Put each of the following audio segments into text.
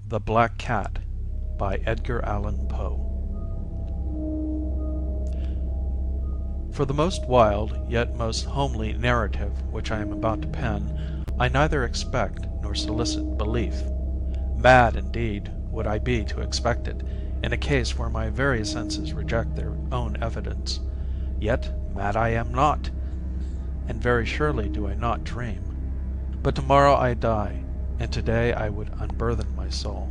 The Black Cat by Edgar Allan Poe. For the most wild, yet most homely narrative which I am about to pen, I neither expect nor solicit belief. Mad, indeed, would I be to expect it, in a case where my very senses reject their own evidence. Yet mad I am not, and very surely do I not dream. But tomorrow I die, and today I would unburthen my soul.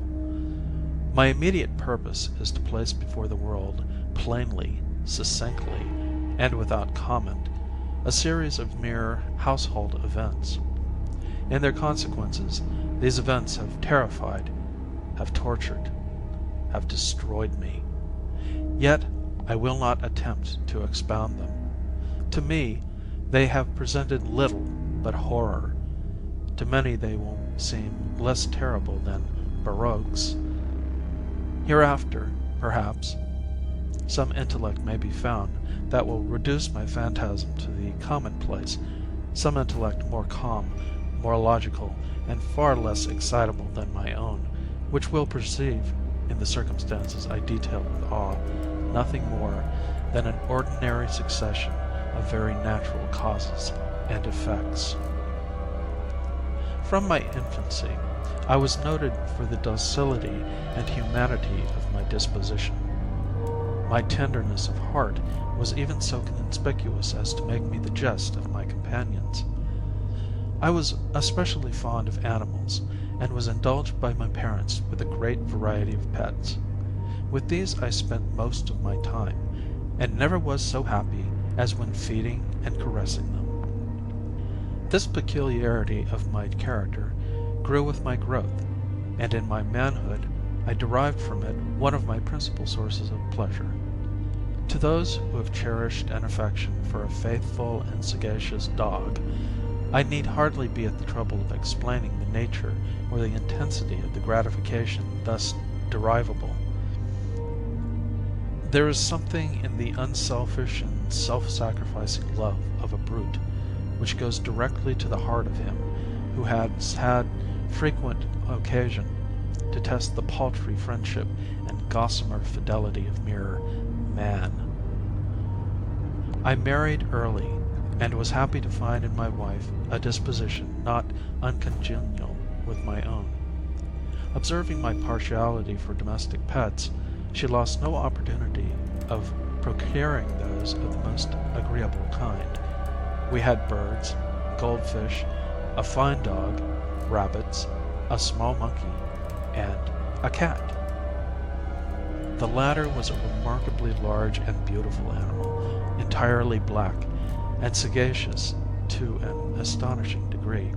My immediate purpose is to place before the world, plainly, succinctly, and without comment, a series of mere household events. In their consequences, these events have terrified, have tortured, have destroyed me. Yet I will not attempt to expound them. To me, they have presented little but horror. To many they will seem less terrible than baroques. Hereafter, perhaps, some intellect may be found that will reduce my phantasm to the commonplace, some intellect more calm, more logical, and far less excitable than my own, which will perceive, in the circumstances I detail with awe, nothing more than an ordinary succession of very natural causes and effects. From my infancy, I was noted for the docility and humanity of my disposition. My tenderness of heart was even so conspicuous as to make me the jest of my companions. I was especially fond of animals, and was indulged by my parents with a great variety of pets. With these I spent most of my time, and never was so happy as when feeding and caressing them. This peculiarity of my character grew with my growth, and in my manhood I derived from it one of my principal sources of pleasure. To those who have cherished an affection for a faithful and sagacious dog, I need hardly be at the trouble of explaining the nature or the intensity of the gratification thus derivable. There is something in the unselfish and self-sacrificing love of a brute which goes directly to the heart of him who has had frequent occasion to test the paltry friendship and gossamer fidelity of mere man. I married early, and was happy to find in my wife a disposition not uncongenial with my own. Observing my partiality for domestic pets, she lost no opportunity of procuring those of the most agreeable kind. We had birds, goldfish, a fine dog, rabbits, a small monkey, and a cat. The latter was a remarkably large and beautiful animal, entirely black, and sagacious to an astonishing degree.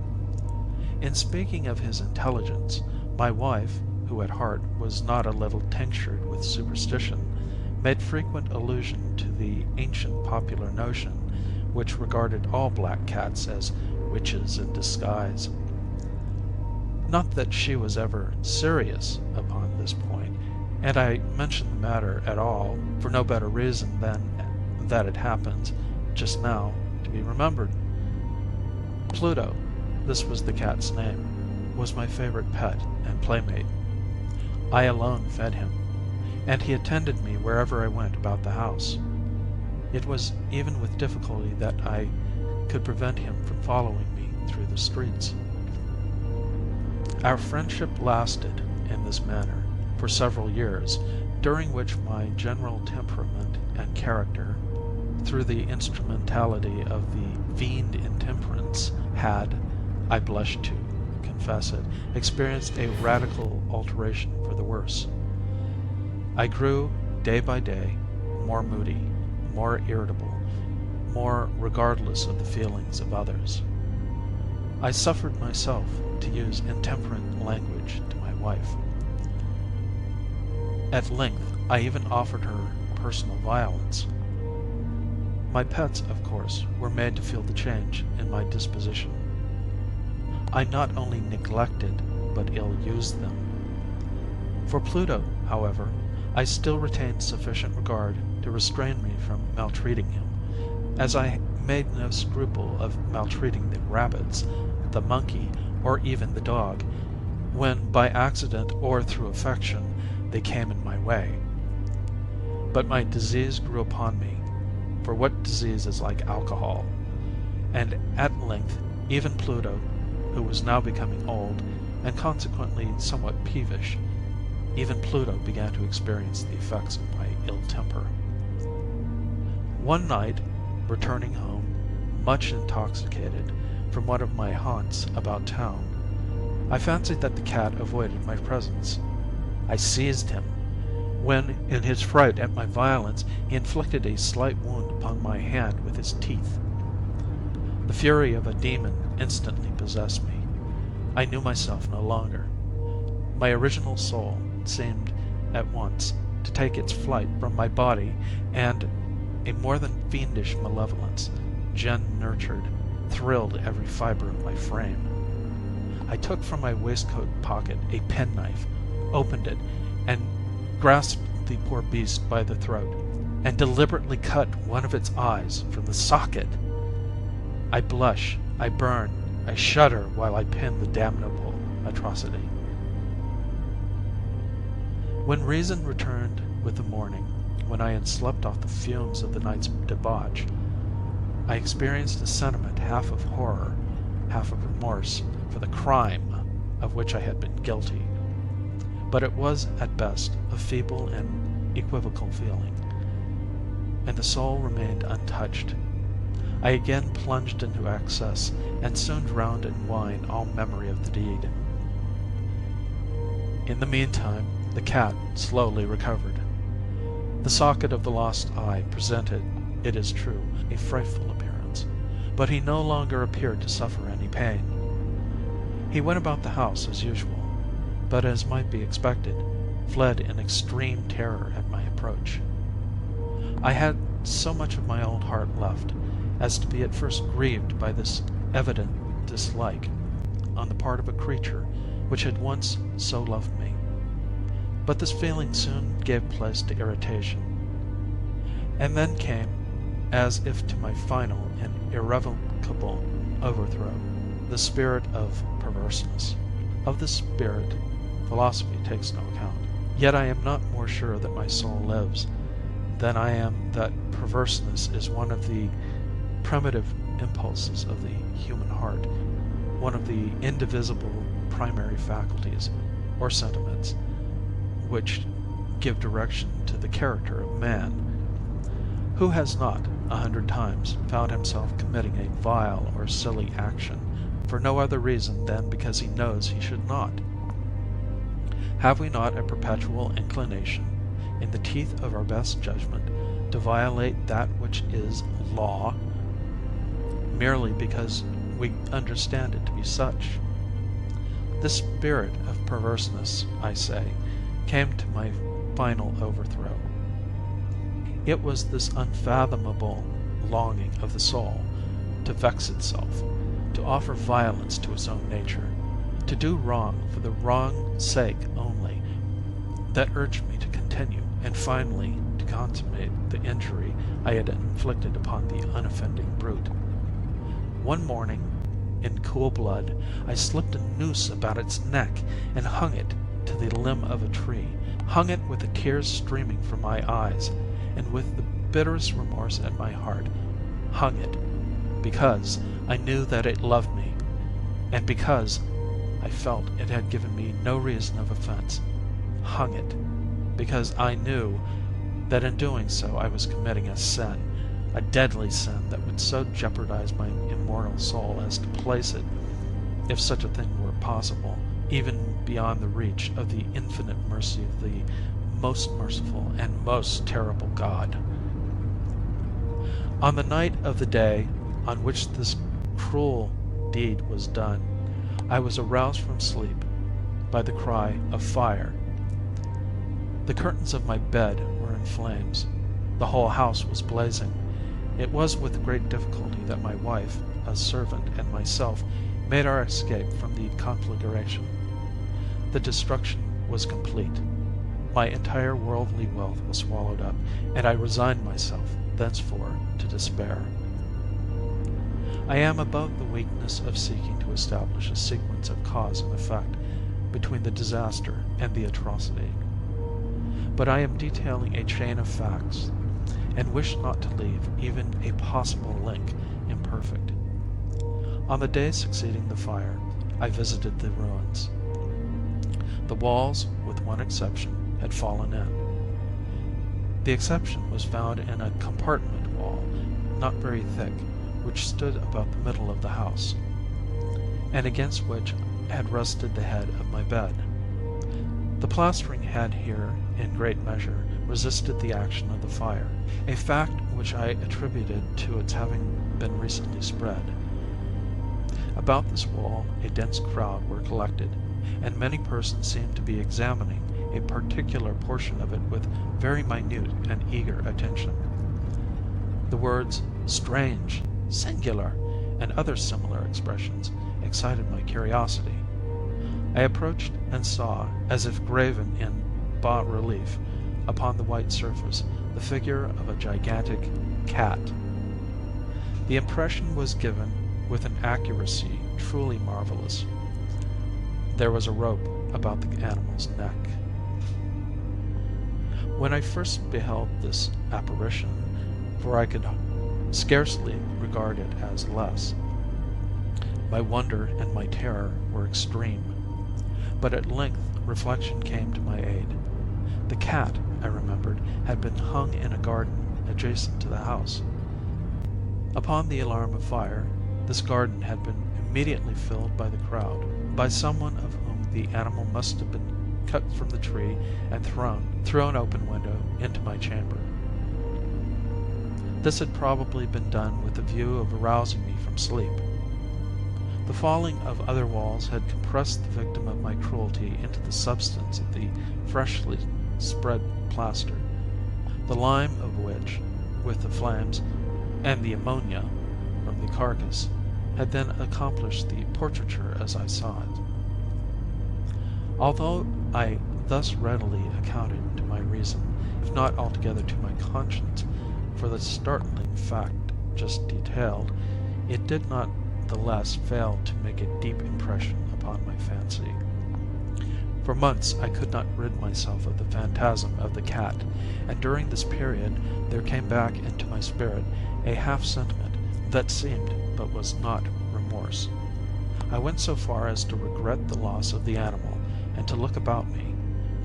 In speaking of his intelligence, my wife, who at heart was not a little tinctured with superstition, made frequent allusion to the ancient popular notion which regarded all black cats as witches in disguise. Not that she was ever serious upon this point, and I mention the matter at all for no better reason than that it happens, just now, to be remembered. Pluto, this was the cat's name, was my favorite pet and playmate. I alone fed him, and he attended me wherever I went about the house. It was even with difficulty that I could prevent him from following me through the streets. Our friendship lasted, in this manner, for several years, during which my general temperament and character, through the instrumentality of the fiend intemperance, had, I blush to confess it, experienced a radical alteration for the worse. I grew, day by day, more moody, more irritable, more regardless of the feelings of others. I suffered myself to use intemperate language to my wife. At length I even offered her personal violence. My pets, of course, were made to feel the change in my disposition. I not only neglected, but ill-used them. For Pluto, however, I still retained sufficient regard to restrain me from maltreating him, as I made no scruple of maltreating the rabbits, the monkey, or even the dog, when by accident or through affection they came in my way. But my disease grew upon me, for what disease is like alcohol? And at length even Pluto, who was now becoming old, and consequently somewhat peevish, even Pluto began to experience the effects of my ill temper. One night, returning home, much intoxicated, from one of my haunts about town, I fancied that the cat avoided my presence. I seized him, when, in his fright at my violence, he inflicted a slight wound upon my hand with his teeth. The fury of a demon instantly possessed me. I knew myself no longer. My original soul seemed at once to take its flight from my body, and a more than fiendish malevolence, gin-nurtured, thrilled every fibre of my frame. I took from my waistcoat pocket a penknife, opened it, and grasped the poor beast by the throat, and deliberately cut one of its eyes from the socket. I blush, I burn, I shudder while I pen the damnable atrocity. When reason returned with the morning, when I had slept off the fumes of the night's debauch, I experienced a sentiment half of horror, half of remorse for the crime of which I had been guilty. But it was at best a feeble and equivocal feeling, and the soul remained untouched. I again plunged into excess, and soon drowned in wine all memory of the deed. In the meantime, the cat slowly recovered. The socket of the lost eye presented, it is true, a frightful appearance, but he no longer appeared to suffer any pain. He went about the house as usual, but as might be expected, fled in extreme terror at my approach. I had so much of my old heart left as to be at first grieved by this evident dislike on the part of a creature which had once so loved me. But this feeling soon gave place to irritation. And then came, as if to my final and irrevocable overthrow, the spirit of perverseness. Of this spirit, philosophy takes no account. Yet I am not more sure that my soul lives than I am that perverseness is one of the primitive impulses of the human heart, one of the indivisible primary faculties, or sentiments, which give direction to the character of man. Who has not, 100 times, found himself committing a vile or silly action for no other reason than because he knows he should not? Have we not a perpetual inclination, in the teeth of our best judgment, to violate that which is law, merely because we understand it to be such? This spirit of perverseness, I say, came to my final overthrow. It was this unfathomable longing of the soul to vex itself, to offer violence to its own nature, to do wrong for the wrong's sake only, that urged me to continue, and finally to consummate the injury I had inflicted upon the unoffending brute. One morning, in cool blood, I slipped a noose about its neck and hung it to the limb of a tree, hung it with the tears streaming from my eyes, and with the bitterest remorse at my heart, hung it, because I knew that it loved me, and because I felt it had given me no reason of offense, hung it, because I knew that in doing so I was committing a sin, a deadly sin that would so jeopardize my immortal soul as to place it, if such a thing were possible, even beyond the reach of the infinite mercy of the most merciful and most terrible God. On the night of the day on which this cruel deed was done, I was aroused from sleep by the cry of fire. The curtains of my bed were in flames. The whole house was blazing. It was with great difficulty that my wife, a servant, and myself made our escape from the conflagration. The destruction was complete. My entire worldly wealth was swallowed up, and I resigned myself, thenceforth, to despair. I am above the weakness of seeking to establish a sequence of cause and effect, between the disaster and the atrocity. But I am detailing a chain of facts, and wish not to leave even a possible link imperfect. On the day succeeding the fire, I visited the ruins. The walls, with one exception, had fallen in. The exception was found in a compartment wall, not very thick, which stood about the middle of the house, and against which had rested the head of my bed. The plastering had here, in great measure, resisted the action of the fire, a fact which I attributed to its having been recently spread. About this wall a dense crowd were collected, and many persons seemed to be examining a particular portion of it with very minute and eager attention. The words "strange," "singular," and other similar expressions excited my curiosity. I approached and saw, as if graven in bas relief upon the white surface, the figure of a gigantic cat. The impression was given with an accuracy truly marvelous. There was a rope about the animal's neck. When I first beheld this apparition, for I could scarcely regard it as less, my wonder and my terror were extreme. But at length reflection came to my aid. The cat, I remembered, had been hung in a garden adjacent to the house. Upon the alarm of fire, this garden had been immediately filled by the crowd, by someone of whom the animal must have been cut from the tree and thrown through an open window into my chamber. This had probably been done with the view of arousing me from sleep. The falling of other walls had compressed the victim of my cruelty into the substance of the freshly spread plaster, the lime of which, with the flames and the ammonia from the carcass, had then accomplished the portraiture as I saw it. Although I thus readily accounted to my reason, if not altogether to my conscience, for the startling fact just detailed, it did not the less fail to make a deep impression upon my fancy. For months I could not rid myself of the phantasm of the cat, and during this period there came back into my spirit a half sentiment that seemed but was not remorse. I went so far as to regret the loss of the animal, and to look about me,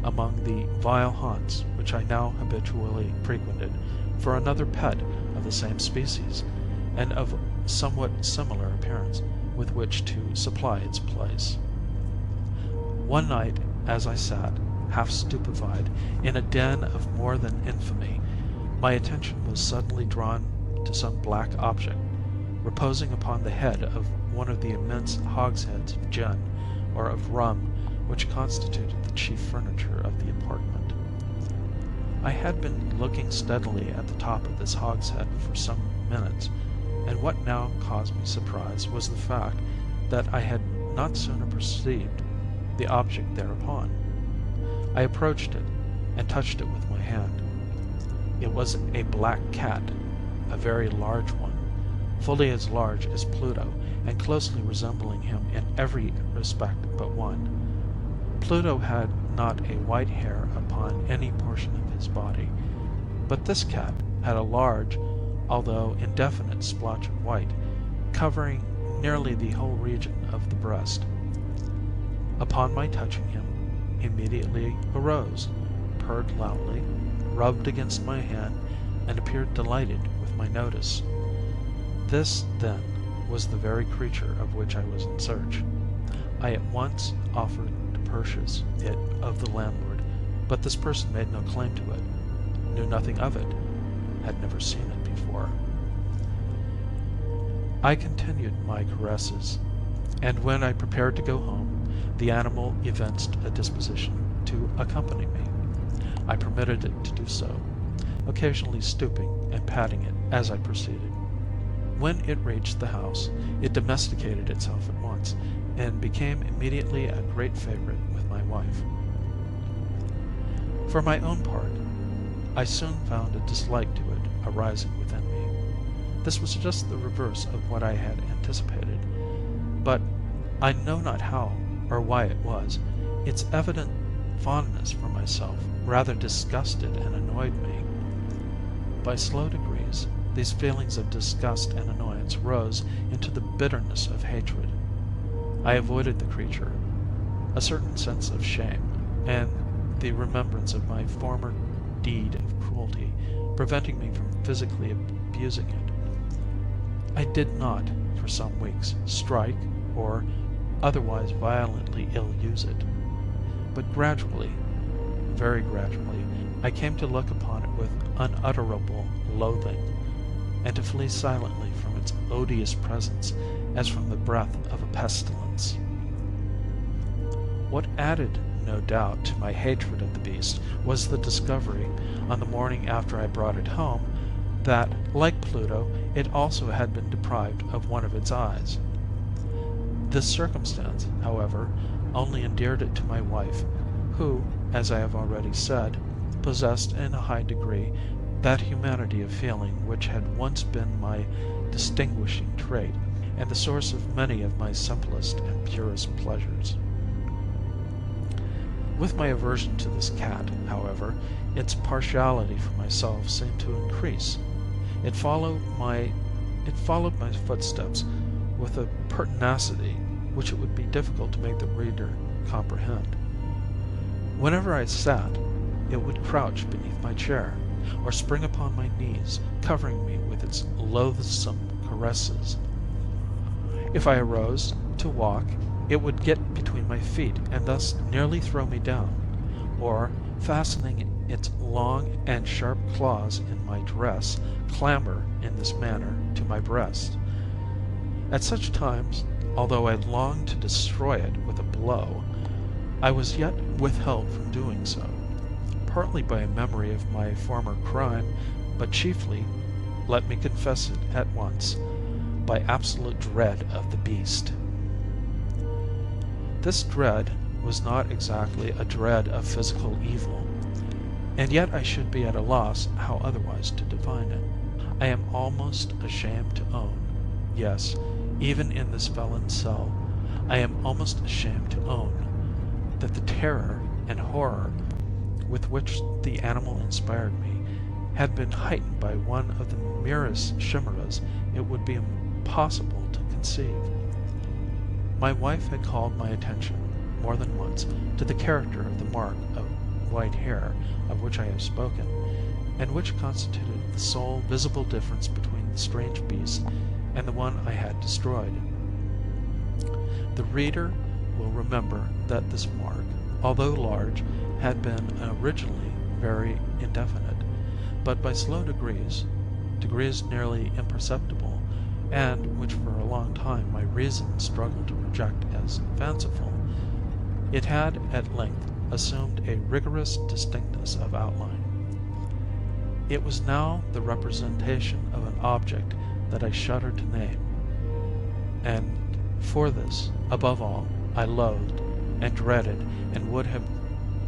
among the vile haunts which I now habitually frequented, for another pet of the same species, and of somewhat similar appearance, with which to supply its place. One night, as I sat, half stupefied, in a den of more than infamy, my attention was suddenly drawn to some black object, reposing upon the head of one of the immense hogsheads of gin, or of rum, which constituted the chief furniture of the apartment. I had been looking steadily at the top of this hogshead for some minutes, and what now caused me surprise was the fact that I had not sooner perceived the object thereupon. I approached it, and touched it with my hand. It was a black cat, a very large one, fully as large as Pluto, and closely resembling him in every respect but one. Pluto had not a white hair upon any portion of his body, but this cat had a large, although indefinite splotch of white, covering nearly the whole region of the breast. Upon my touching him, he immediately arose, purred loudly, rubbed against my hand, and appeared delighted with my notice. This, then, was the very creature of which I was in search. I at once offered to purchase it of the landlord, but this person made no claim to it, knew nothing of it, had never seen it before. I continued my caresses, and when I prepared to go home, the animal evinced a disposition to accompany me. I permitted it to do so, occasionally stooping and patting it as I proceeded. When it reached the house, it domesticated itself at once, and became immediately a great favorite with my wife. For my own part, I soon found a dislike to it arising within me. This was just the reverse of what I had anticipated, but I know not how or why it was, Its evident fondness for myself rather disgusted and annoyed me. By slow degrees, these feelings of disgust and annoyance rose into the bitterness of hatred. I avoided the creature, a certain sense of shame, and the remembrance of my former deed of cruelty preventing me from physically abusing it. I did not, for some weeks, strike or otherwise violently ill-use it. But gradually, very gradually, I came to look upon it with unutterable loathing, and to flee silently from its odious presence as from the breath of a pestilence. What added, no doubt, to my hatred of the beast was the discovery, on the morning after I brought it home, that, like Pluto, it also had been deprived of one of its eyes. This circumstance, however, only endeared it to my wife, who, as I have already said, possessed in a high degree that humanity of feeling which had once been my distinguishing trait and the source of many of my simplest and purest pleasures. With my aversion to this cat, however, its partiality for myself seemed to increase. It followed my footsteps with a pertinacity which it would be difficult to make the reader comprehend. Whenever I sat, it would crouch beneath my chair, or spring upon my knees, covering me with its loathsome caresses. If I arose to walk, it would get between my feet and thus nearly throw me down, or, fastening its long and sharp claws in my dress, clamber in this manner to my breast. At such times, although I longed to destroy it with a blow, I was yet withheld from doing so, partly by a memory of my former crime, but chiefly, let me confess it at once, by absolute dread of the beast. This dread was not exactly a dread of physical evil, and yet I should be at a loss how otherwise to define it. I am almost ashamed to own, yes, even in this felon's cell, I am almost ashamed to own, that the terror and horror with which the animal inspired me had been heightened by one of the merest chimeras it would be impossible to conceive. My wife had called my attention, more than once, to the character of the mark of white hair of which I have spoken, and which constituted the sole visible difference between the strange beast and the one I had destroyed. The reader will remember that this mark, although large, had been originally very indefinite, but by slow degrees nearly imperceptible, and which for a long time my reason struggled to reject as fanciful, it had at length assumed a rigorous distinctness of outline. It was now the representation of an object that I shudder to name, and for this, above all, I loathed and dreaded and would have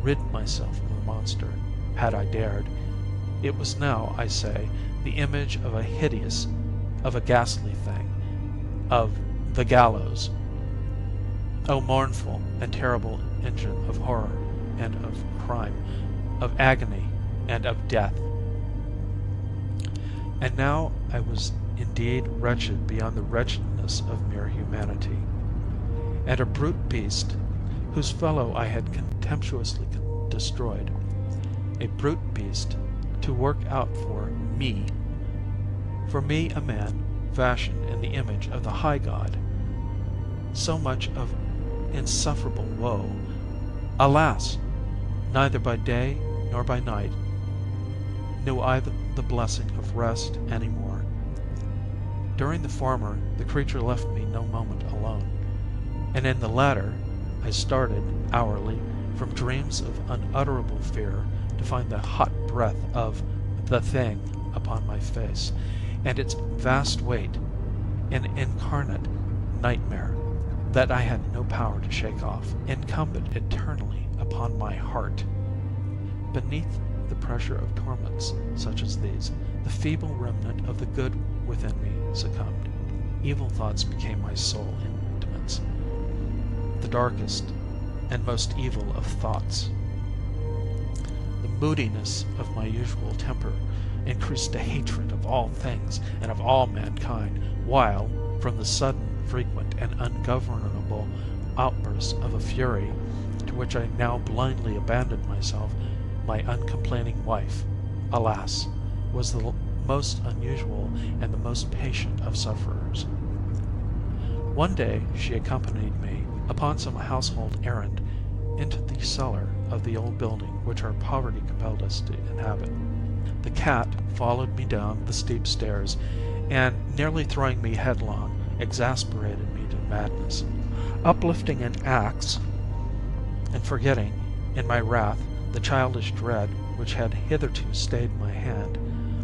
rid myself of the monster, had I dared. It was now, I say, the image of a ghastly thing, of the gallows. O mournful and terrible engine of horror and of crime, of agony and of death! And now I was indeed wretched beyond the wretchedness of mere humanity, and a brute beast, whose fellow I had contemptuously destroyed, a brute beast to work out for me a man fashioned in the image of the high God. So much of insufferable woe! Alas! Neither by day nor by night knew I the blessing of rest any more. During the former, the creature left me no moment alone, and in the latter I started, hourly, from dreams of unutterable fear to find the hot breath of the thing upon my face, and its vast weight an incarnate nightmare that I had no power to shake off, incumbent eternally upon my heart. Beneath the pressure of torments such as these, the feeble remnant of the good within me succumbed. Evil thoughts became my sole intimates. The darkest, and most evil of thoughts. The moodiness of my usual temper increased to hatred of all things and of all mankind, while, from the sudden, frequent, and ungovernable outbursts of a fury to which I now blindly abandoned myself, my uncomplaining wife, alas, was the most unusual and the most patient of sufferers. One day she accompanied me, upon some household errand, into the cellar of the old building which our poverty compelled us to inhabit. The cat followed me down the steep stairs, and, nearly throwing me headlong, exasperated me to madness. Uplifting an axe, and forgetting, in my wrath, the childish dread which had hitherto stayed my hand,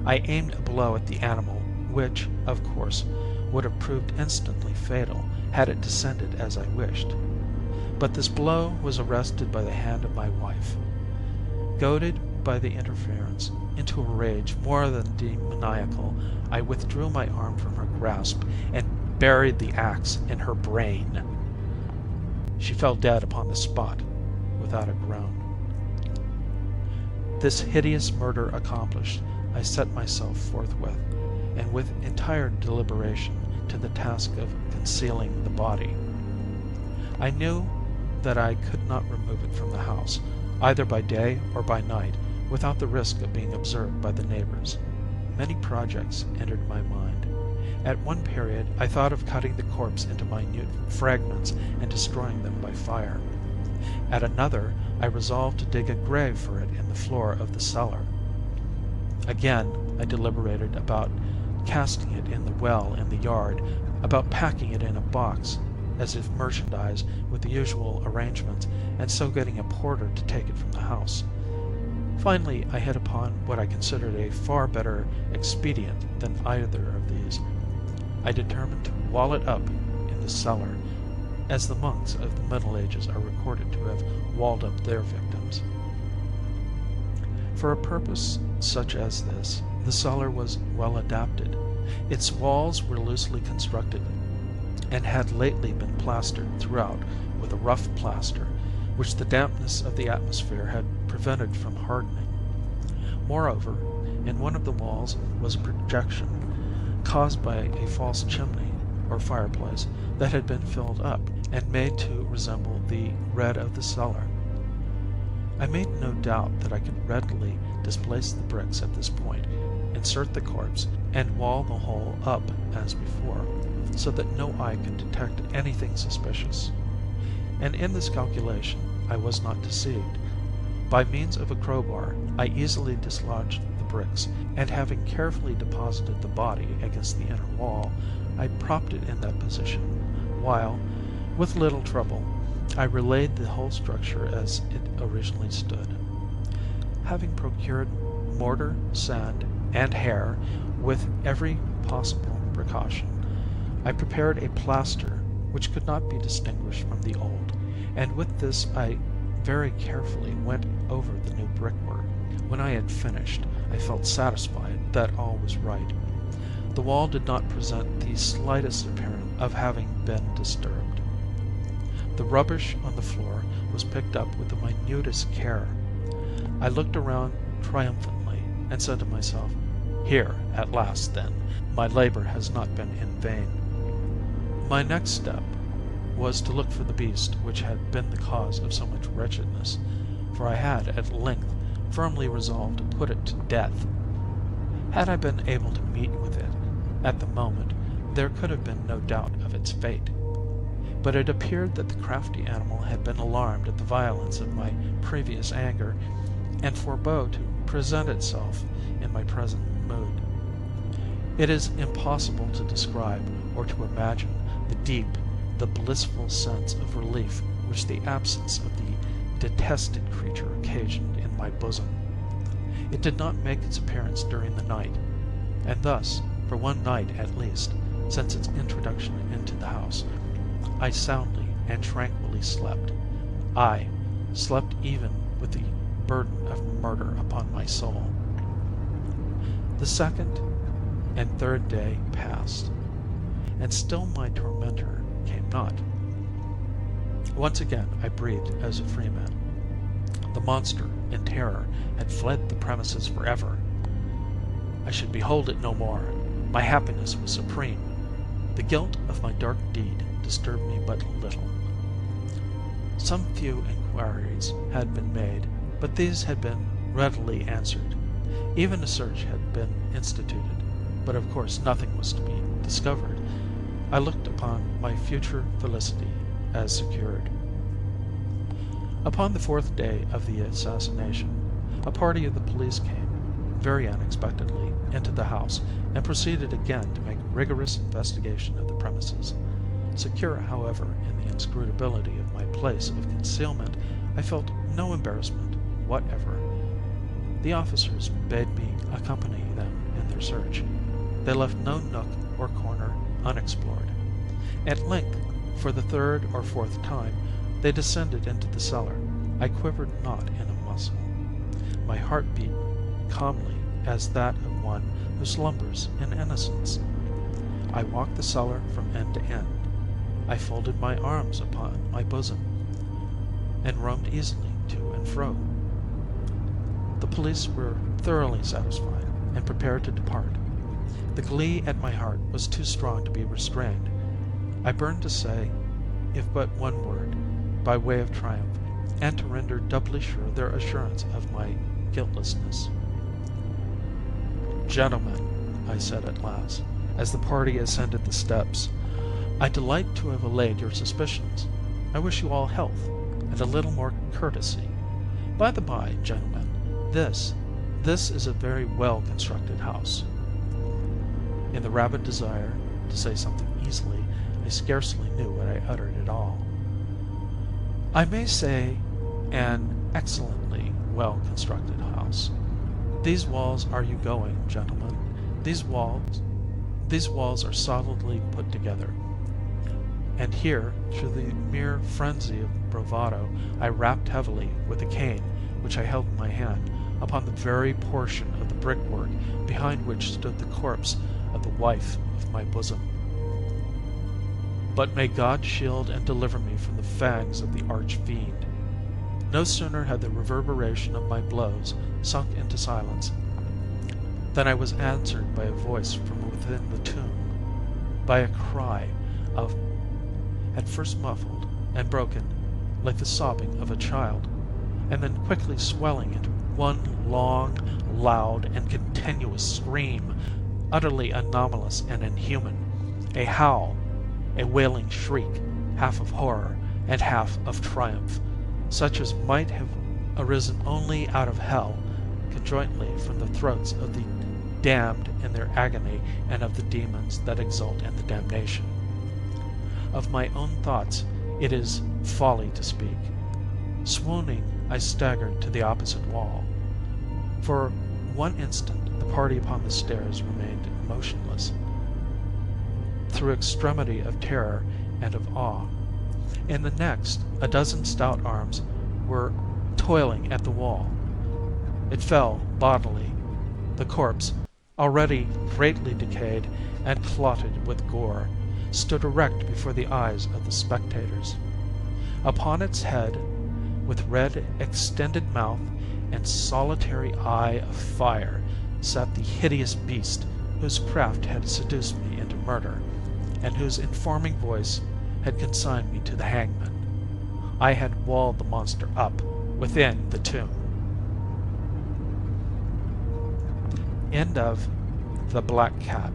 I aimed a blow at the animal, which, of course, would have proved instantly fatal had it descended as I wished. But this blow was arrested by the hand of my wife. Goaded by the interference into a rage more than demoniacal, I withdrew my arm from her grasp and buried the axe in her brain. She fell dead upon the spot without a groan. This hideous murder accomplished, I set myself forthwith, and with entire deliberation, to the task of concealing the body. I knew that I could not remove it from the house, either by day or by night, without the risk of being observed by the neighbors. Many projects entered my mind. At one period I thought of cutting the corpse into minute fragments and destroying them by fire. At another I resolved to dig a grave for it in the floor of the cellar. Again I deliberated about casting it in the well in the yard, about packing it in a box, as if merchandise, with the usual arrangements, and so getting a porter to take it from the house. Finally I hit upon what I considered a far better expedient than either of these. I determined to wall it up in the cellar, as the monks of the Middle Ages are recorded to have walled up their victims. For a purpose such as this, the cellar was well adapted. Its walls were loosely constructed, and had lately been plastered throughout with a rough plaster, which the dampness of the atmosphere had prevented from hardening. Moreover, in one of the walls was a projection, caused by a false chimney, or fireplace, that had been filled up, and made to resemble the red of the cellar. I made no doubt that I could readily displace the bricks at this point, insert the corpse, and wall the whole up as before, so that no eye could detect anything suspicious. And in this calculation I was not deceived. By means of a crowbar I easily dislodged the bricks, and having carefully deposited the body against the inner wall, I propped it in that position, while, with little trouble, I relaid the whole structure as it originally stood. Having procured mortar, sand, and hair, with every possible precaution, I prepared a plaster which could not be distinguished from the old, and with this I very carefully went over the new brickwork. When I had finished, I felt satisfied that all was right. The wall did not present the slightest appearance of having been disturbed. The rubbish on the floor was picked up with the minutest care. I looked around triumphantly, and said to myself, "Here, at last, then, my labor has not been in vain." My next step was to look for the beast which had been the cause of so much wretchedness, for I had, at length, firmly resolved to put it to death. Had I been able to meet with it at the moment, there could have been no doubt of its fate. But it appeared that the crafty animal had been alarmed at the violence of my previous anger, and forbore to present itself in my present mood. It is impossible to describe or to imagine the deep, the blissful sense of relief which the absence of the detested creature occasioned in my bosom. It did not make its appearance during the night, and thus, for one night at least, since its introduction into the house, I soundly and tranquilly slept. I slept even with the burden of murder upon my soul. The second and third day passed, and still my tormentor came not. Once again I breathed as a free man. The monster, in terror, had fled the premises forever. I should behold it no more. My happiness was supreme. The guilt of my dark deed disturbed me but little. Some few inquiries had been made, but these had been readily answered. Even a search had been instituted, but of course nothing was to be discovered. I looked upon my future felicity as secured. Upon the fourth day of the assassination, a party of the police came, very unexpectedly, into the house, and proceeded again to make rigorous investigation of the premises. Secure, however, in the inscrutability of my place of concealment, I felt no embarrassment whatever. The officers bade me accompany them in their search. They left no nook or corner unexplored. At length, for the third or fourth time, they descended into the cellar. I quivered not in a muscle. My heart beat calmly as that of one who slumbers in innocence. I walked the cellar from end to end. I folded my arms upon my bosom, and roamed easily to and fro. The police were thoroughly satisfied, and prepared to depart. The glee at my heart was too strong to be restrained. I burned to say, if but one word, by way of triumph, and to render doubly sure their assurance of my guiltlessness. "Gentlemen," I said at last, as the party ascended the steps, "I delight to have allayed your suspicions. I wish you all health, and a little more courtesy. By the by, gentlemen, this is a very well constructed house." In the rabid desire to say something easily, I scarcely knew what I uttered at all. "I may say an excellently well constructed house. These walls are you going, gentlemen. These walls are solidly put together." And here, through the mere frenzy of bravado, I rapped heavily with a cane which I held in my hand upon the very portion of the brickwork behind which stood the corpse of the wife of my bosom. But may God shield and deliver me from the fangs of the arch-fiend. No sooner had the reverberation of my blows sunk into silence than I was answered by a voice from within the tomb, by a cry of, at first muffled and broken, like the sobbing of a child, and then quickly swelling into one long, loud, and continuous scream, utterly anomalous and inhuman, a howl, a wailing shriek, half of horror and half of triumph, such as might have arisen only out of hell, conjointly from the throats of the damned in their agony and of the demons that exult in the damnation. Of my own thoughts it is folly to speak. Swooning, I staggered to the opposite wall. For one instant the party upon the stairs remained motionless, through extremity of terror and of awe. In the next, a dozen stout arms were toiling at the wall. It fell bodily. The corpse, already greatly decayed and clotted with gore, stood erect before the eyes of the spectators. Upon its head, with red extended mouth and solitary eye of fire, sat the hideous beast whose craft had seduced me into murder, and whose informing voice had consigned me to the hangman. I had walled the monster up within the tomb. End of The Black Cat.